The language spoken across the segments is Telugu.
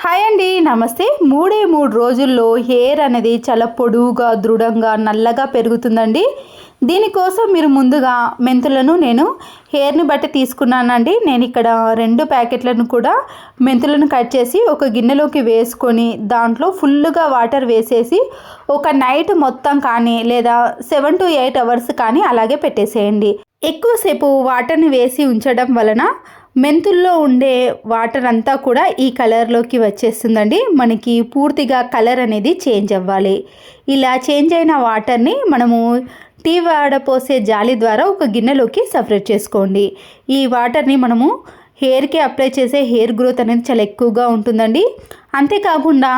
హాయ్ అండి, నమస్తే. మూడే 3 రోజుల్లో హెయిర్ అనేది చాలా పొడవుగా, దృఢంగా, నల్లగా పెరుగుతుందండి. దీనికోసం మీరు ముందుగా మెంతులను నేను హెయిర్ని బట్టి తీసుకున్నానండి. నేను ఇక్కడ 2 ప్యాకెట్లను కూడా మెంతులను కట్ చేసి ఒక గిన్నెలోకి వేసుకొని దాంట్లో ఫుల్గా వాటర్ వేసేసి ఒక నైట్ మొత్తం కానీ లేదా 7 to 8 అవర్స్ కానీ అలాగే పెట్టేసేయండి. ఎక్కువసేపు వాటర్ని వేసి ఉంచడం వలన మెంతుల్లో ఉండే వాటర్ అంతా కూడా ఈ కలర్లోకి వచ్చేస్తుందండి. మనకి పూర్తిగా కలర్ అనేది చేంజ్ అవ్వాలి. ఇలా చేంజ్ అయిన వాటర్ని మనము టీ వడపోసే జాలి ద్వారా ఒక గిన్నెలోకి సపరేట్ చేసుకోండి. ఈ వాటర్ని మనము హెయిర్కి అప్లై చేసే హెయిర్ గ్రోత్ అనేది చాలా ఎక్కువగా ఉంటుందండి. అంతేకాకుండా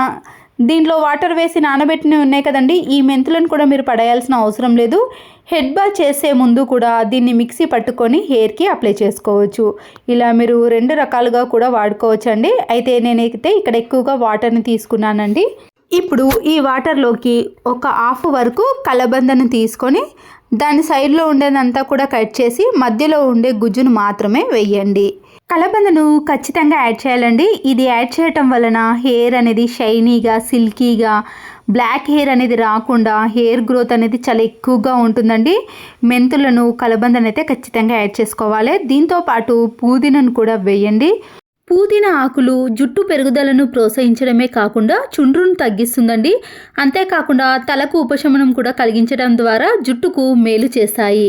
దీంట్లో వాటర్ వేసి నానబెట్టినవి ఉన్నాయి కదండి, ఈ మెంతులను కూడా మీరు పడేయాల్సిన అవసరం లేదు. హెడ్ బాత్ చేసే ముందు కూడా దీన్ని మిక్సీ పట్టుకొని హెయిర్కి అప్లై చేసుకోవచ్చు. ఇలా మీరు 2 రకాలుగా కూడా వాడుకోవచ్చండి. అయితే నేనైతే ఇక్కడ ఎక్కువగా వాటర్ని తీసుకున్నానండి. ఇప్పుడు ఈ వాటర్లోకి ఒక హాఫ్ వరకు కలబందను తీసుకొని దాని సైడ్లో ఉండేదంతా కూడా కట్ చేసి మధ్యలో ఉండే గుజ్జును మాత్రమే వేయండి. కలబందను ఖచ్చితంగా యాడ్ చేయాలండి. ఇది యాడ్ చేయటం వలన హెయిర్ అనేది షైనీగా, సిల్కీగా, బ్లాక్ హెయిర్ అనేది రాకుండా హెయిర్ గ్రోత్ అనేది చాలా ఎక్కువగా ఉంటుందండి. మెంతులను, కలబందను అయితే ఖచ్చితంగా యాడ్ చేసుకోవాలి. దీంతోపాటు పుదీనాను కూడా వేయండి. పుదీనా ఆకులు జుట్టు పెరుగుదలను ప్రోత్సహించడమే కాకుండా చుండ్రును తగ్గిస్తుందండి. అంతేకాకుండా తలకు ఉపశమనం కూడా కలిగించడం ద్వారా జుట్టుకు మేలు చేస్తాయి.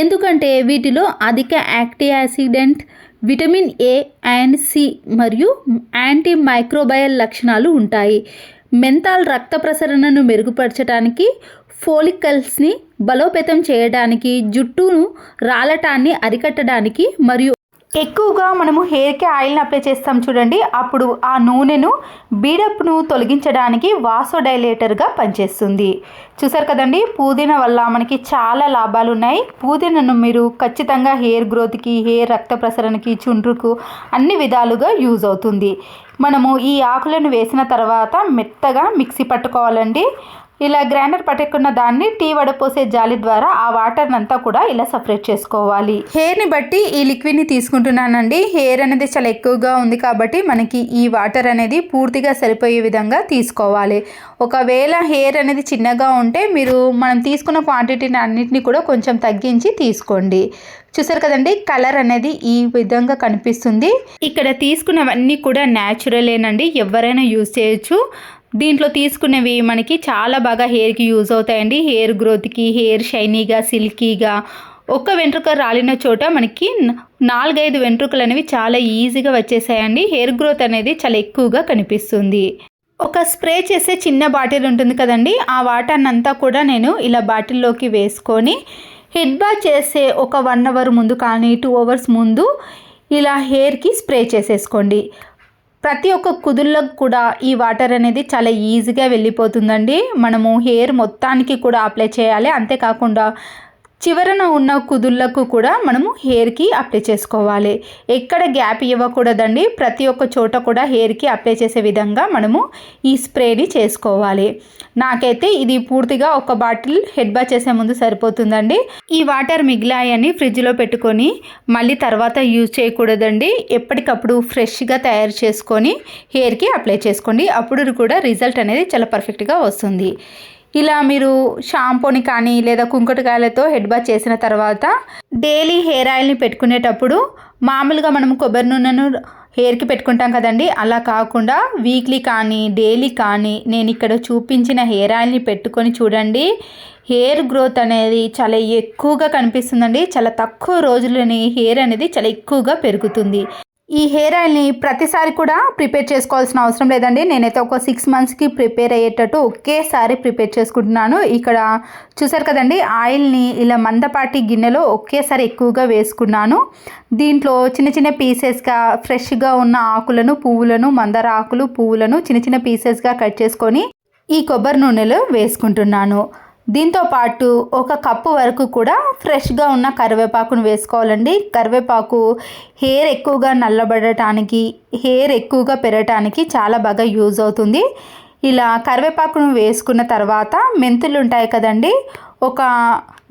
ఎందుకంటే వీటిలో అధిక antioxidant, vitamin A and C మరియు యాంటీ మైక్రోబయల్ లక్షణాలు ఉంటాయి. మెంతాల్ రక్త ప్రసరణను మెరుగుపరచడానికి, ఫోలికల్స్ని బలోపేతం చేయడానికి, జుట్టును రాలటాన్ని అరికట్టడానికి మరియు ఎక్కువగా మనము హెయిర్కి ఆయిల్ని అప్లై చేస్తాం చూడండి, అప్పుడు ఆ నూనెను బీడప్ను తొలగించడానికి వాసోడైలేటర్గా పనిచేస్తుంది. చూసారు కదండి, పుదీనా వల్ల మనకి చాలా లాభాలు ఉన్నాయి. పుదీనాను మీరు ఖచ్చితంగా హెయిర్ గ్రోత్కి, హెయిర్ రక్త ప్రసరణకి, చుండ్రుకు అన్ని విధాలుగా యూజ్ అవుతుంది. మనము ఈ ఆకులను వేసిన తర్వాత మెత్తగా మిక్సీ పట్టుకోవాలండి. ఇలా గ్రైండర్ పట్టుకున్న దాన్ని టీ వడపోసే జాలి ద్వారా ఆ వాటర్ని అంతా కూడా ఇలా సపరేట్ చేసుకోవాలి. హెయిర్ని బట్టి ఈ లిక్విడ్ని తీసుకుంటున్నానండి. హెయిర్ అనేది చాలా ఎక్కువగా ఉంది కాబట్టి మనకి ఈ వాటర్ అనేది పూర్తిగా సరిపోయే విధంగా తీసుకోవాలి. ఒకవేళ హెయిర్ అనేది చిన్నగా ఉంటే మీరు మనం తీసుకున్న క్వాంటిటీని అన్నిటిని కూడా కొంచెం తగ్గించి తీసుకోండి. చూసారు కదండి, కలర్ అనేది ఈ విధంగా కనిపిస్తుంది. ఇక్కడ తీసుకున్నవన్నీ కూడా న్యాచురలేనండి, ఎవరైనా యూజ్ చేయొచ్చు. దీంట్లో తీసుకునేవి మనకి చాలా బాగా హెయిర్కి యూజ్ అవుతాయండి. హెయిర్ గ్రోత్కి, హెయిర్ షైనీగా, సిల్కీగా, ఒక్క వెంట్రుక రాలిన చోట మనకి 4-5 వెంట్రుకలు అనేవి చాలా ఈజీగా వచ్చేసాయండి. హెయిర్ గ్రోత్ అనేది చాలా ఎక్కువగా కనిపిస్తుంది. ఒక స్ప్రే చేసే చిన్న బాటిల్ ఉంటుంది కదండి, ఆ వాటర్ని అంతా కూడా నేను ఇలా బాటిల్లోకి వేసుకొని హెడ్ బాత్ చేసే ఒక 1 అవర్ ముందు కానీ 2 అవర్స్ ముందు ఇలా హెయిర్కి స్ప్రే చేసేసుకోండి. ప్రతి ఒక్క కుదుళ్ళకు కూడా ఈ వాటర్ అనేది చాలా ఈజీగా వెళ్ళిపోతుందండి. మనము హెయిర్ మొత్తానికి కూడా అప్లై చేయాలి. అంతేకాకుండా చివరన ఉన్న కుదుళ్ళకు కూడా మనము హెయిర్కి అప్లై చేసుకోవాలి. ఎక్కడ గ్యాప్ ఇవ్వకూడదండి. ప్రతి ఒక్క చోట కూడా హెయిర్కి అప్లై చేసే విధంగా మనము ఈ స్ప్రేని చేసుకోవాలి. నాకైతే ఇది పూర్తిగా ఒక బాటిల్ హెడ్ బాత్ చేసే ముందు సరిపోతుందండి. ఈ వాటర్ మిగిలాయని ఫ్రిడ్జ్లో పెట్టుకొని మళ్ళీ తర్వాత యూజ్ చేయకూడదండి. ఎప్పటికప్పుడు ఫ్రెష్గా తయారు చేసుకొని హెయిర్కి అప్లై చేసుకోండి. అప్పుడు కూడా రిజల్ట్ అనేది చాలా పర్ఫెక్ట్గా వస్తుంది. ఇలా మీరు షాంపూని కానీ లేదా కుంకుడుకాయలతో హెడ్ బాత్ చేసిన తర్వాత డైలీ హెయిర్ ఆయిల్ని పెట్టుకునేటప్పుడు మామూలుగా మనం కొబ్బరి నూనెను హెయిర్కి పెట్టుకుంటాం కదండి, అలా కాకుండా వీక్లీ కానీ డైలీ కానీ నేను ఇక్కడ చూపించిన హెయిర్ ఆయిల్ని పెట్టుకొని చూడండి. హెయిర్ గ్రోత్ అనేది చాలా ఎక్కువగా కనిపిస్తుందండి. చాలా తక్కువ రోజుల్లోనే హెయిర్ అనేది చాలా ఎక్కువగా పెరుగుతుంది. ఈ హెయిర్ ఆయిల్ని ప్రతిసారి కూడా ప్రిపేర్ చేసుకోవాల్సిన అవసరం లేదండి. నేనైతే ఒక 6 మంత్స్కి ప్రిపేర్ అయ్యేటట్టు ఒకేసారి ప్రిపేర్ చేసుకుంటున్నాను. ఇక్కడ చూసారు కదండి, ఆయిల్ని ఇలా మందపాటి గిన్నెలో ఒకేసారి ఎక్కువగా వేసుకున్నాను. దీంట్లో చిన్న చిన్న పీసెస్గా ఫ్రెష్గా ఉన్న ఆకులను, పువ్వులను, మందార ఆకులు, పువ్వులను చిన్న చిన్న పీసెస్గా కట్ చేసుకొని ఈ కొబ్బరి నూనెలో వేసుకుంటున్నాను. దీంతోపాటు 1 కప్పు వరకు కూడా ఫ్రెష్గా ఉన్న కరివేపాకును వేసుకోవాలండి. కరివేపాకు హెయిర్ ఎక్కువగా నల్లబడటానికి, హెయిర్ ఎక్కువగా పెరగటానికి చాలా బాగా యూజ్ అవుతుంది. ఇలా కరివేపాకును వేసుకున్న తర్వాత మెంతులు ఉంటాయి కదండి,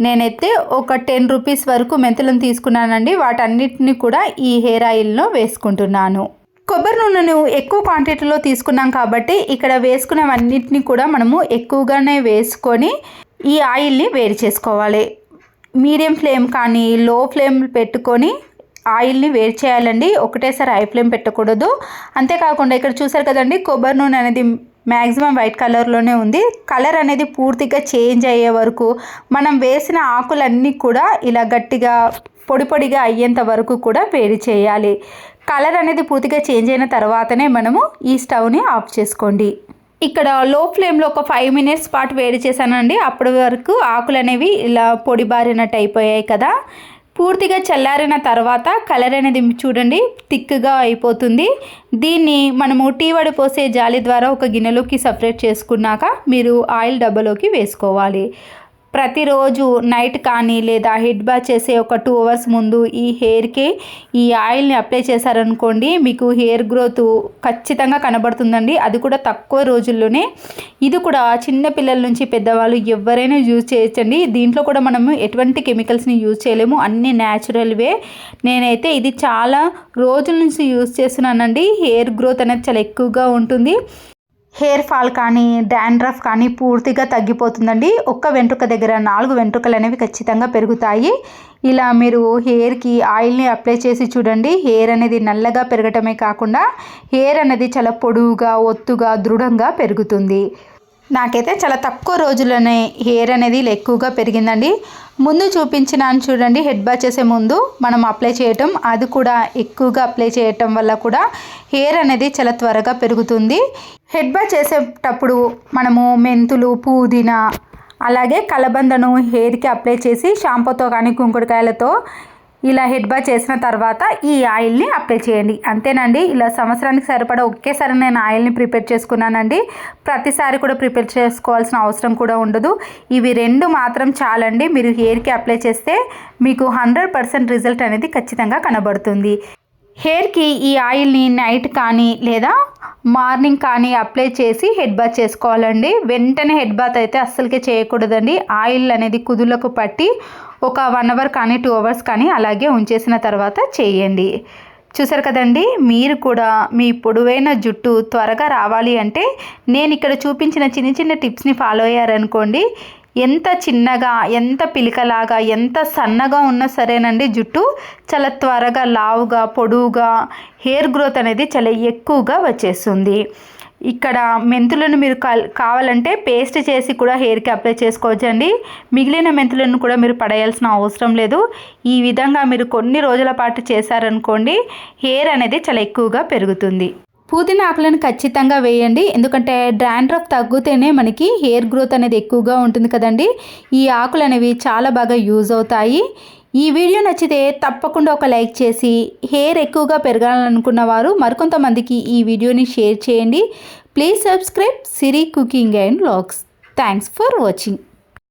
నేనైతే ఒక 10 రూపీస్ వరకు మెంతులను తీసుకున్నానండి. వాటన్నిటిని కూడా ఈ హెయిర్ ఆయిల్లో వేసుకుంటున్నాను. కొబ్బరి నూనెను ఎక్కువ క్వాంటిటీలో తీసుకున్నాం కాబట్టి ఇక్కడ వేసుకున్నవన్నిటిని కూడా మనము ఎక్కువగానే వేసుకొని ఈ ఆయిల్ని వేడి చేసుకోవాలి. మీడియం ఫ్లేమ్ కానీ లో ఫ్లేమ్ పెట్టుకొని ఆయిల్ని వేడి చేయాలండి. ఒకటేసారి హై ఫ్లేమ్ పెట్టకూడదు. అంతేకాకుండా ఇక్కడ చూసారు కదండి, కొబ్బరి నూనె అనేది మ్యాక్సిమం వైట్ కలర్లోనే ఉంది. కలర్ అనేది పూర్తిగా చేంజ్ అయ్యే వరకు మనం వేసిన ఆకులన్నీ కూడా ఇలా గట్టిగా పొడి పొడిగా అయ్యేంత వరకు కూడా వేడి చేయాలి. కలర్ అనేది పూర్తిగా చేంజ్ అయిన తర్వాతనే మనము ఈ స్టవ్ని ఆఫ్ చేసుకోండి. ఇక్కడ లో ఫ్లేమ్లో ఒక 5 మినిట్స్ పాటు వేడి చేశానండి. అప్పటి వరకు ఆకులు అనేవి ఇలా పొడి బారినట్టు అయిపోయాయి కదా. పూర్తిగా చల్లారిన తర్వాత కలర్ అనేది చూడండి థిక్గా అయిపోతుంది. దీన్ని మనము టీ వడి పోసే జాలి ద్వారా ఒక గిన్నెలోకి సపరేట్ చేసుకున్నాక మీరు ఆయిల్ డబ్బాలోకి వేసుకోవాలి. ప్రతిరోజు నైట్ కానీ లేదా హెడ్ బాత్ చేసే ఒక 2 అవర్స్ ముందు ఈ హెయిర్కి ఈ ఆయిల్ని అప్లై చేశారనుకోండి, మీకు హెయిర్ గ్రోత్ ఖచ్చితంగా కనబడుతుందండి. అది కూడా తక్కువ రోజుల్లోనే. ఇది కూడా చిన్న పిల్లల నుంచి పెద్దవాళ్ళు ఎవరైనా యూజ్ చేయొచ్చండి. దీంట్లో కూడా మనము ఎటువంటి కెమికల్స్ని యూజ్ చేయలేము, అన్నీ న్యాచురల్వే. నేనైతే ఇది చాలా రోజుల నుంచి యూజ్ చేస్తున్నానండి. హెయిర్ గ్రోత్ అనేది చాలా ఎక్కువగా ఉంటుంది. హెయిర్ ఫాల్ కానీ డాండ్రఫ్ కానీ పూర్తిగా తగ్గిపోతుందండి. ఒక్క వెంట్రుక దగ్గర 4 వెంట్రుకలు అనేవి ఖచ్చితంగా పెరుగుతాయి. ఇలా మీరు హెయిర్కి ఆయిల్ని అప్లై చేసి చూడండి. హెయిర్ అనేది నల్లగా పెరగటమే కాకుండా హెయిర్ అనేది చాలా పొడవుగా ఒత్తుగా దృఢంగా పెరుగుతుంది. నాకైతే చాలా తక్కువ రోజుల్లోనే హెయిర్ అనేది ఎక్కువగా పెరిగిందండి. ముందు చూపించినాను చూడండి, హెడ్ బాత్ చేసే ముందు మనం అప్లై చేయటం, అది కూడా ఎక్కువగా అప్లై చేయటం వల్ల కూడా హెయిర్ అనేది చాలా త్వరగా పెరుగుతుంది. హెడ్ బాత్ చేసేటప్పుడు మనము మెంతులు, పుదీనా అలాగే కలబందను హెయిర్కి అప్లై చేసి షాంపూతో కానీ కుంకుడుకాయలతో ఇలా హెడ్ బాత్ చేసిన తర్వాత ఈ ఆయిల్ని అప్లై చేయండి. అంతేనండి. ఇలా సంవత్సరానికి సరిపడా ఒకేసారి నేను ఆయిల్ని ప్రిపేర్ చేసుకున్నానండి. ప్రతిసారి కూడా ప్రిపేర్ చేసుకోవాల్సిన అవసరం కూడా ఉండదు. ఇవి 2 మాత్రం చాలండి. మీరు హెయిర్కి అప్లై చేస్తే మీకు 100% రిజల్ట్ అనేది ఖచ్చితంగా కనబడుతుంది. హెయిర్కి ఈ ఆయిల్ని నైట్ కానీ లేదా మార్నింగ్ కానీ అప్లై చేసి హెడ్ బాత్ చేసుకోవాలండి. వెంటనే హెడ్ బాత్ అయితే అస్సలకే చేయకూడదండి. ఆయిల్ అనేది కుదులకు పట్టి ఒక 1 అవర్ కానీ 2 అవర్స్ కానీ అలాగే ఉంచేసిన తర్వాత చేయండి. చూసారు కదండి, మీరు కూడా మీ పొడవైన జుట్టు త్వరగా రావాలి అంటే నేను ఇక్కడ చూపించిన చిన్న చిన్న టిప్స్ని ఫాలో అయ్యారనుకోండి, ఎంత చిన్నగా ఎంత పిలికలాగా ఎంత సన్నగా ఉన్నా సరేనండి జుట్టు చాలా త్వరగా లావుగా పొడవుగా హెయిర్ గ్రోత్ అనేది చాలా ఎక్కువగా వచ్చేస్తుంది. ఇక్కడ మెంతులను మీరు కావాలంటే పేస్ట్ చేసి కూడా హెయిర్కి అప్లై చేసుకోవచ్చండి. మిగిలిన మెంతులను కూడా మీరు పడేయాల్సిన అవసరం లేదు. ఈ విధంగా మీరు కొన్ని రోజుల పాటు చేశారనుకోండి, హెయిర్ అనేది చాలా ఎక్కువగా పెరుగుతుంది. పుదీనా ఆకులను ఖచ్చితంగా వేయండి. ఎందుకంటే డాండ్రఫ్ తగ్గితేనే మనకి హెయిర్ గ్రోత్ అనేది ఎక్కువగా ఉంటుంది కదండి. ఈ ఆకులు అనేవి చాలా బాగా యూజ్ అవుతాయి. ఈ వీడియో నచ్చితే తప్పకుండా ఒక లైక్ చేసి హెయిర్ ఎక్కువగా పెరగాలనుకున్న వారు మరికొంతమందికి ఈ వీడియోని షేర్ చేయండి. Please subscribe Siri cooking and vlogs. Thanks for watching.